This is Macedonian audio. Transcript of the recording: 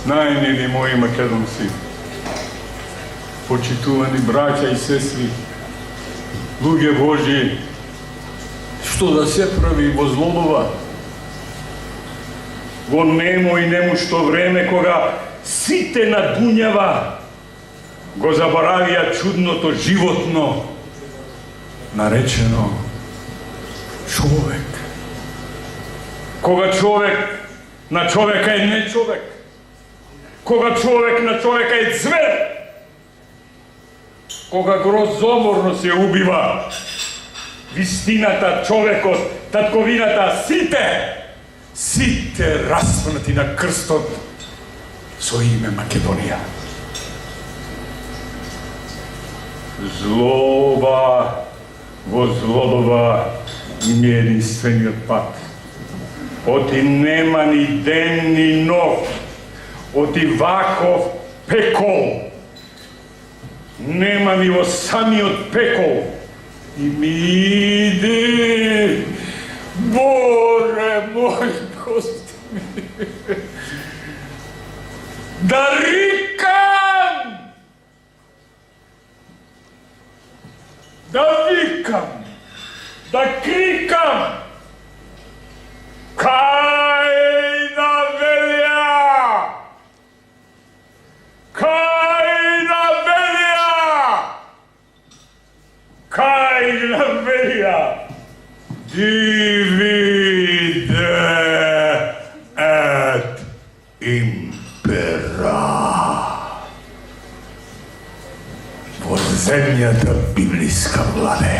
Najmili moji Makedonci, почитувани браќа и сестри, луѓе Божји, што да се прави во злобова? Во немо и немушто време, кога сите на дуњава го заборавија чудното животно, наречено човек. Кога човек на човека е не човек, кога човек на човека е звер, кога грозоморно се убива вистината, човекот, татковината, сите распнати на крстот со име Македонија. Злоба во злобова им е единствениот пат. Оти нема ни ден ни нов, оти ваков пекол. Нема ни во самиот пекол. И ми иде, Боже мој Господи, да рикам, да викам, да крикам, Кајна велја! Кајна велја! Кајна велја! Divide et impera. Во земјата библиска владе.